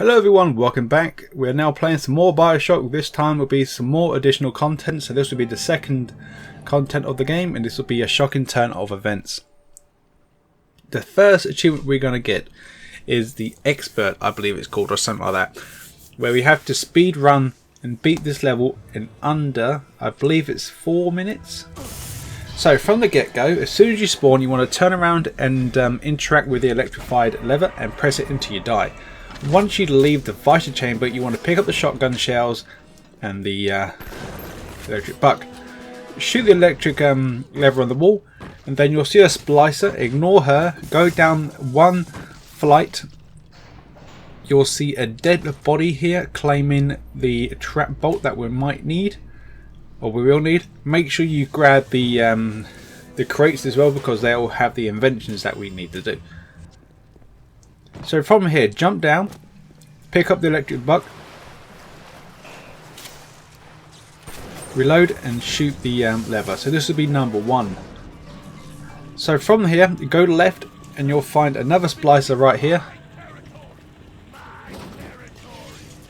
Hello everyone, welcome back. We're now playing some more Bioshock. This time will be some more additional content, so this will be the second content of the game, and this will be a shocking turn of events. The first achievement we're going to get is the Expert, I believe it's called, or something like that, where we have to speed run and beat this level in under, I believe it's 4 minutes. So from the get-go, as soon as you spawn, you want to turn around and interact with the electrified lever and press it until you die. Once you leave the Vital Chamber, you want to pick up the shotgun shells and the electric buck. Shoot the electric lever on the wall, and then you'll see a splicer. Ignore her. Go down one flight. You'll see a dead body here claiming the trap bolt that we might need, or we will need. Make sure you grab the crates as well, because they all have the inventions that we need to do. So from here, jump down, pick up the electric buck, reload and shoot the lever. So this will be number 1. So from here, go left and you'll find another splicer right here.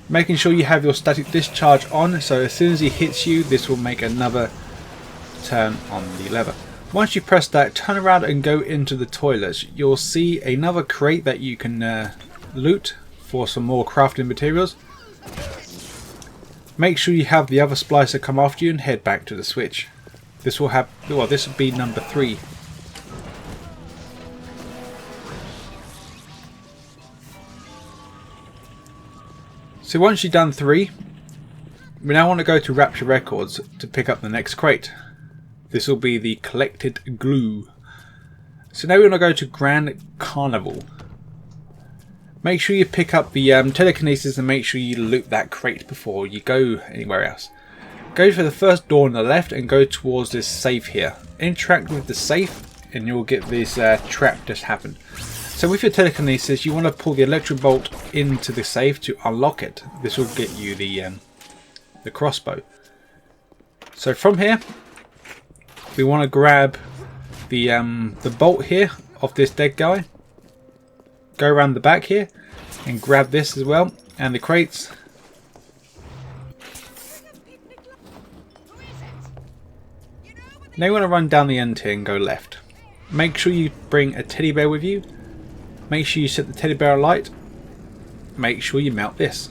Making sure you have your static discharge on, so as soon as he hits you, this will make another turn on the lever. Once you press that, turn around and go into the toilets. You'll see another crate that you can loot for some more crafting materials. Make sure you have the other splicer come after you and head back to the switch. This will have, well, this will be number 3. So once you've done 3, we now want to go to Rapture Records to pick up the next crate. This will be the collected glue. So now we want to go to Grand Carnival. Make sure you pick up the telekinesis and make sure you loot that crate before you go anywhere else. Go for the first door on the left and go towards this safe here. Interact with the safe and you'll get this trap just happen. So with your telekinesis, you want to pull the electric bolt into the safe to unlock it. This will get you the crossbow. So from here, we want to grab the bolt here of this dead guy. Go around the back here and grab this as well, and the crates. Now you want to run down the end here and go left. Make sure you bring a teddy bear with you. Make sure you set the teddy bear alight. Make sure you melt this.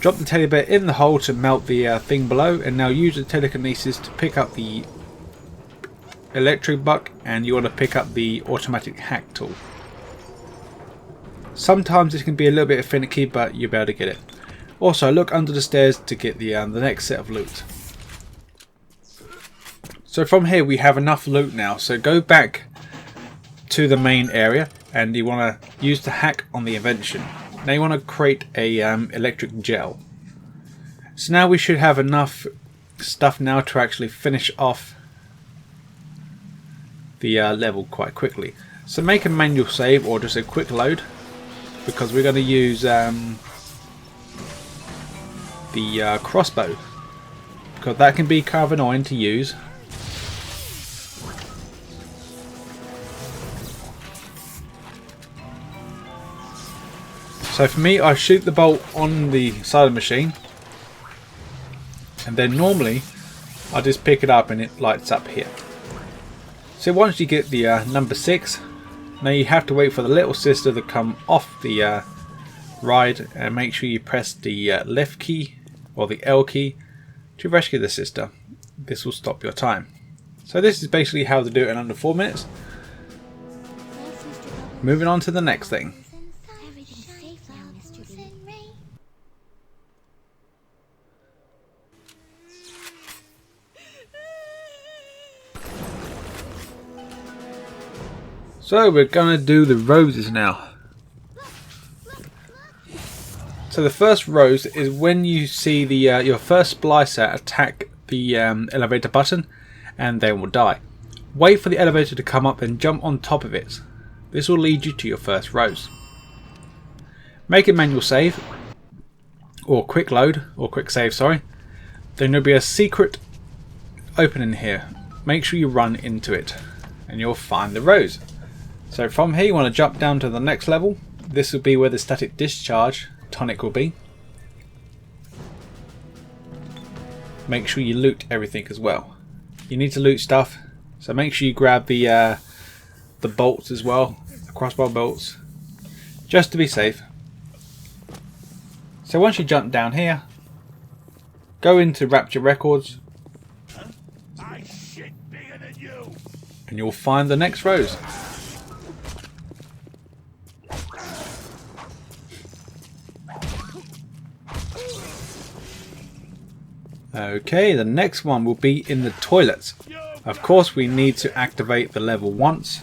Drop the teddy bear in the hole to melt the thing below, and now use the telekinesis to pick up the electric buck, and you want to pick up the automatic hack tool. Sometimes this can be a little bit finicky, but you'll be able to get it. Also look under the stairs to get the next set of loot. So from here we have enough loot now, so go back to the main area and you want to use the hack on the invention. Now you want to create a electric gel. So now we should have enough stuff now to actually finish off the level quite quickly. So make a manual save or just a quick load, because we're going to use the crossbow, because that can be kind of annoying to use. So for me, I shoot the bolt on the side of the machine, and then normally I just pick it up and it lights up here. So once you get the number 6, now you have to wait for the little sister to come off the ride, and make sure you press the left key or the L key to rescue the sister. This will stop your time. So this is basically how to do it in under 4 minutes. Moving on to the next thing. So we're going to do the roses now. So the first rose is when you see the your first splicer attack the elevator button, and they will die. Wait for the elevator to come up and jump on top of it. This will lead you to your first rose. Make a manual save, or quick load, or quick save, sorry. Then there'll be a secret opening here. Make sure you run into it and you'll find the rose. So from here you want to jump down to the next level this will be where the static discharge tonic will be. Make sure you loot everything as well. You need to loot stuff, so make sure you grab the bolts as well, the crossbow bolts, just to be safe. So once you jump down here, go into Rapture Records, and you'll find the next rose. Okay, the next one will be in the toilets. Of course, we need to activate the level once.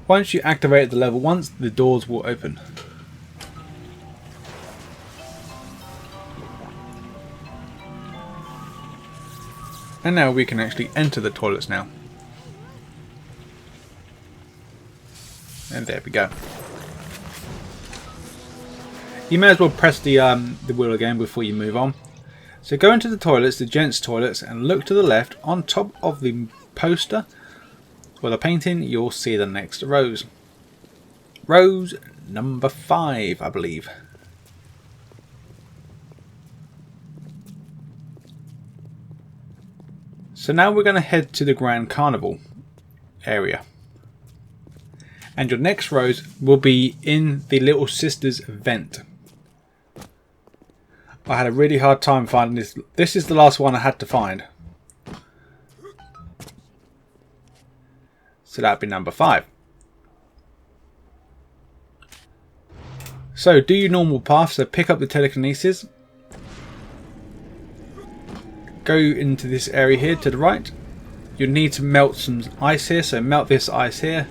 Once you activate the level once, the doors will open. And now we can actually enter the toilets now. And there we go. You may as well press the wheel again before you move on. So go into the toilets, the gents' toilets, and look to the left. On top of the poster or the painting, you'll see the next rose. Rose number 5, I believe. So now we're going to head to the Grand Carnival area. And your next rose will be in the Little Sisters vent. I had a really hard time finding this. This is the last one I had to find. So that'd be number 5. So do your normal path. So pick up the telekinesis. Go into this area here to the right. You'll need to melt some ice here. So melt this ice here.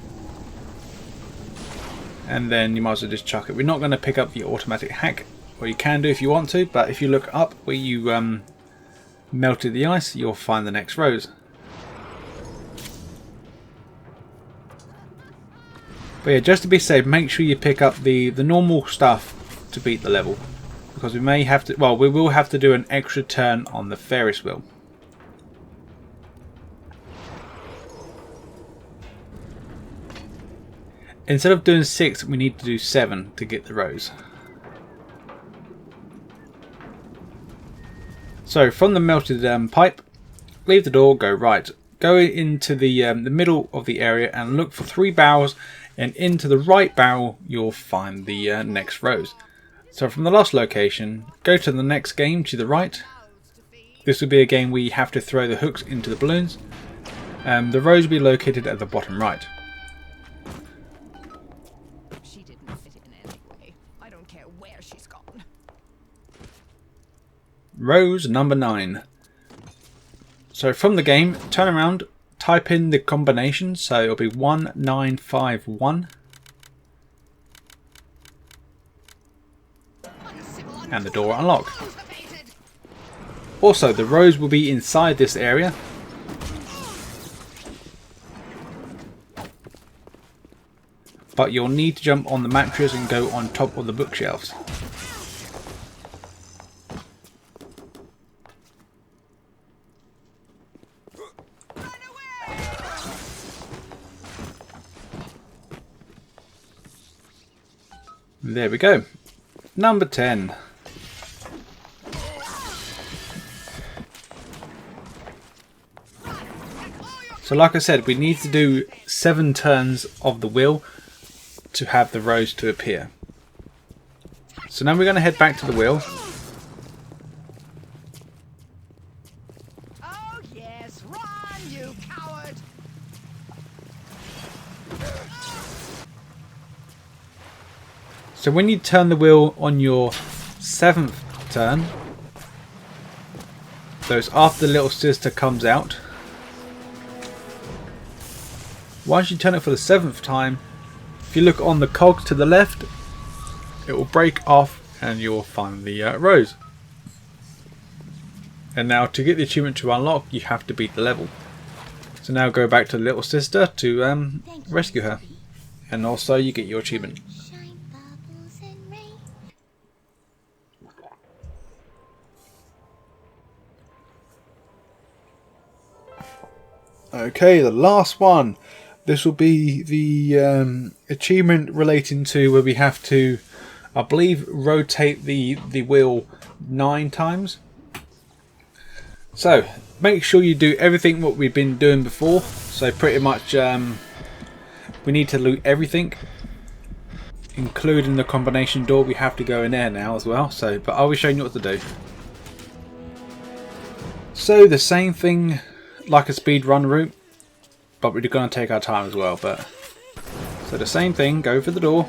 And then you might as well just chuck it. We're not going to pick up the automatic hack. Or you can do if you want to. But if you look up where you melted the ice, you'll find the next rose. But yeah, just to be safe, make sure you pick up the normal stuff to beat the level. Because we may have to, well, we will have to do an extra turn on the Ferris wheel. Instead of doing 6, we need to do 7 to get the rose. So from the melted pipe, leave the door, go right. Go into the middle of the area and look for 3 barrels, and into the right barrel you'll find the next rose. So from the last location, go to the next game to the right. This will be a game where you have to throw the hooks into the balloons. The rose will be located at the bottom right. She didn't fit in anyway. I don't care where she's gone. Rose number 9. So from the game, turn around, type in the combination. So it'll be 1951. And the door will unlock. Also, the rose will be inside this area. But you'll need to jump on the mattress and go on top of the bookshelves. There we go. Number 10. So like I said, we need to do 7 turns of the wheel to have the rose to appear. So now we're going to head back to the wheel. Oh yes, run, you coward! So when you turn the wheel on your 7th turn, those after the little sister comes out. Once you turn it for the 7th time, if you look on the cogs to the left, it will break off and you'll find the rose. And now to get the achievement to unlock, you have to beat the level. So now go back to the little sister to rescue her. And also you get your achievement. Okay, the last one. This will be the achievement relating to where we have to, I believe, rotate the wheel 9 times. So make sure you do everything what we've been doing before. So pretty much we need to loot everything, including the combination door. We have to go in there now as well. So, but I'll be showing you what to do. So the same thing like a speed run route, but we're going to take our time as well. But so the same thing, go for the door.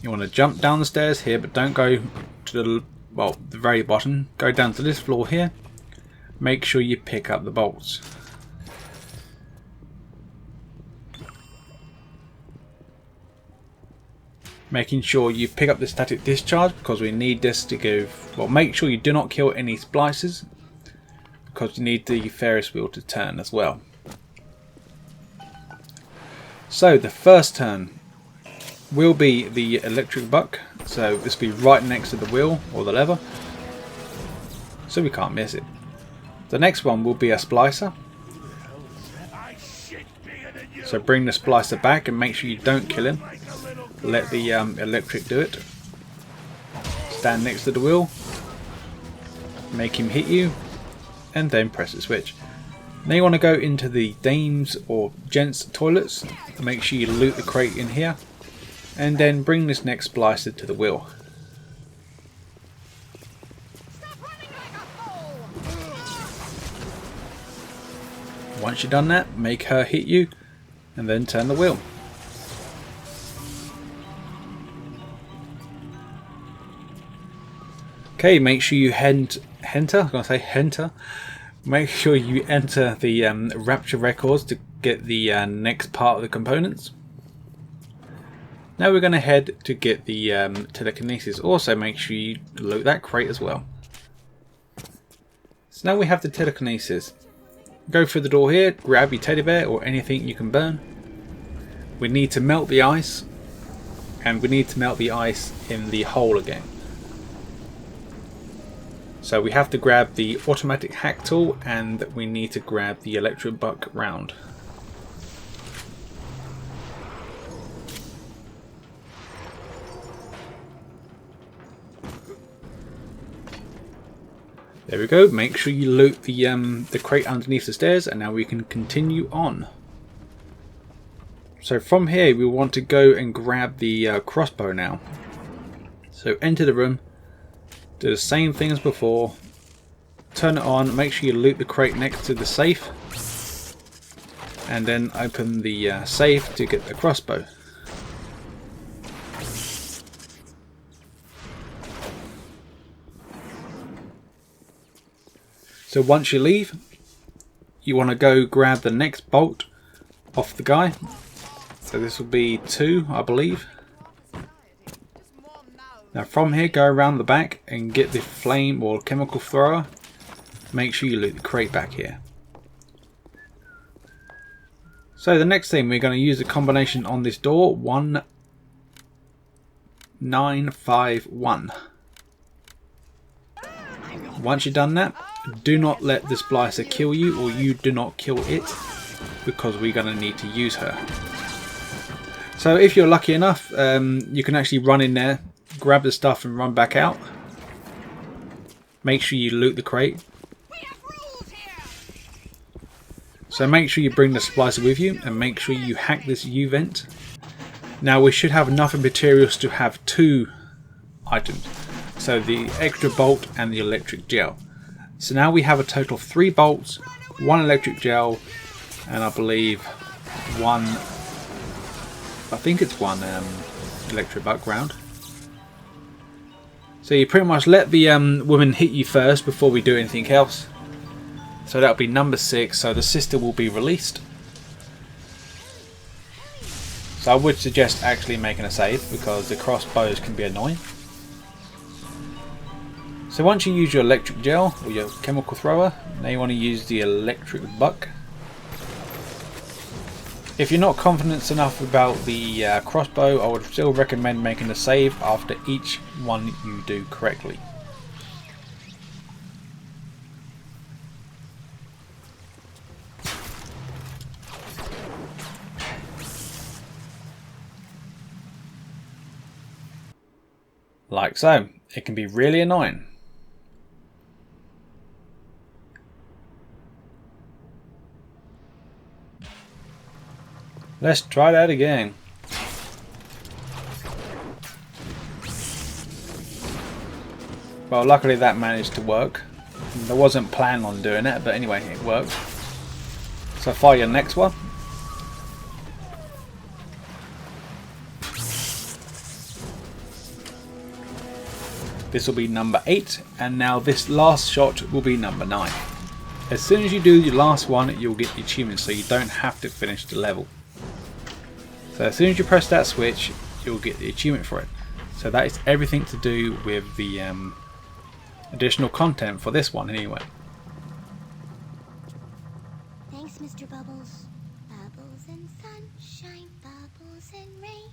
You want to jump down the stairs here, but don't go to the, well, the very bottom. Go down to this floor here. Make sure you pick up the bolts. Making sure you pick up the static discharge because we need this to go. Well, make sure you do not kill any splices because you need the Ferris wheel to turn as well. So the first turn will be the electric buck. So this will be right next to the wheel or the lever, so we can't miss it. The next one will be a splicer. So bring the splicer back and make sure you don't kill him. Let the electric do it. Stand next to the wheel. Make him hit you. And then press the switch. Now you want to go into the dames or gents toilets. Make sure you loot the crate in here. And then bring this next splicer to the wheel. Once you've done that, make her hit you. And then turn the wheel. Okay, make sure you enter. Make sure you enter the Rapture records to get the next part of the components. Now we're going to head to get the telekinesis. Also make sure you loot that crate as well. So now we have the telekinesis. Go through the door here, grab your teddy bear or anything you can burn. We need to melt the ice, and we need to melt the ice in the hole again. So we have to grab the automatic hack tool, and we need to grab the electric buck round. There we go. Make sure you loot the crate underneath the stairs, and now we can continue on. So from here we want to go and grab the crossbow now. So enter the room. Do the same thing as before. Turn it on. Make sure you loot the crate next to the safe. And then open the safe to get the crossbow. So once you leave, you want to go grab the next bolt off the guy. So this will be 2, I believe. Now from here, go around the back and get the flame or chemical thrower. Make sure you loot the crate back here. So the next thing, we're going to use a combination on this door, 1951. Once you've done that, do not let the splicer kill you, or you do not kill it, because we're going to need to use her. So if you're lucky enough, you can actually run in there, grab the stuff and run back out. Make sure you loot the crate. So make sure you bring the splicer with you, and make sure you hack this U-vent. Now we should have enough materials to have 2 items. So the extra bolt and the electric gel. So now we have a total of 3 bolts, 1 electric gel, and I believe 1, I think it's 1 electric buck round. So you pretty much let the woman hit you first before we do anything else. So that'll be number 6, so the sister will be released. So I would suggest actually making a save, because the crossbows can be annoying. So once you use your electric gel or your chemical thrower, now you want to use the electric buck. If you're not confident enough about the crossbow, I would still recommend making a save after each one you do correctly. Like so. It can be really annoying. Let's try that again. Well, luckily that managed to work. I wasn't planning on doing it, but anyway, it worked. So fire your next one. This will be number 8, and now this last shot will be number 9. As soon as you do your last one, you'll get the achievement, so you don't have to finish the level. So as soon as you press that switch, you'll get the achievement for it. So that is everything to do with the additional content for this one anyway. Thanks, Mr. Bubbles. Bubbles and sunshine, bubbles and rain.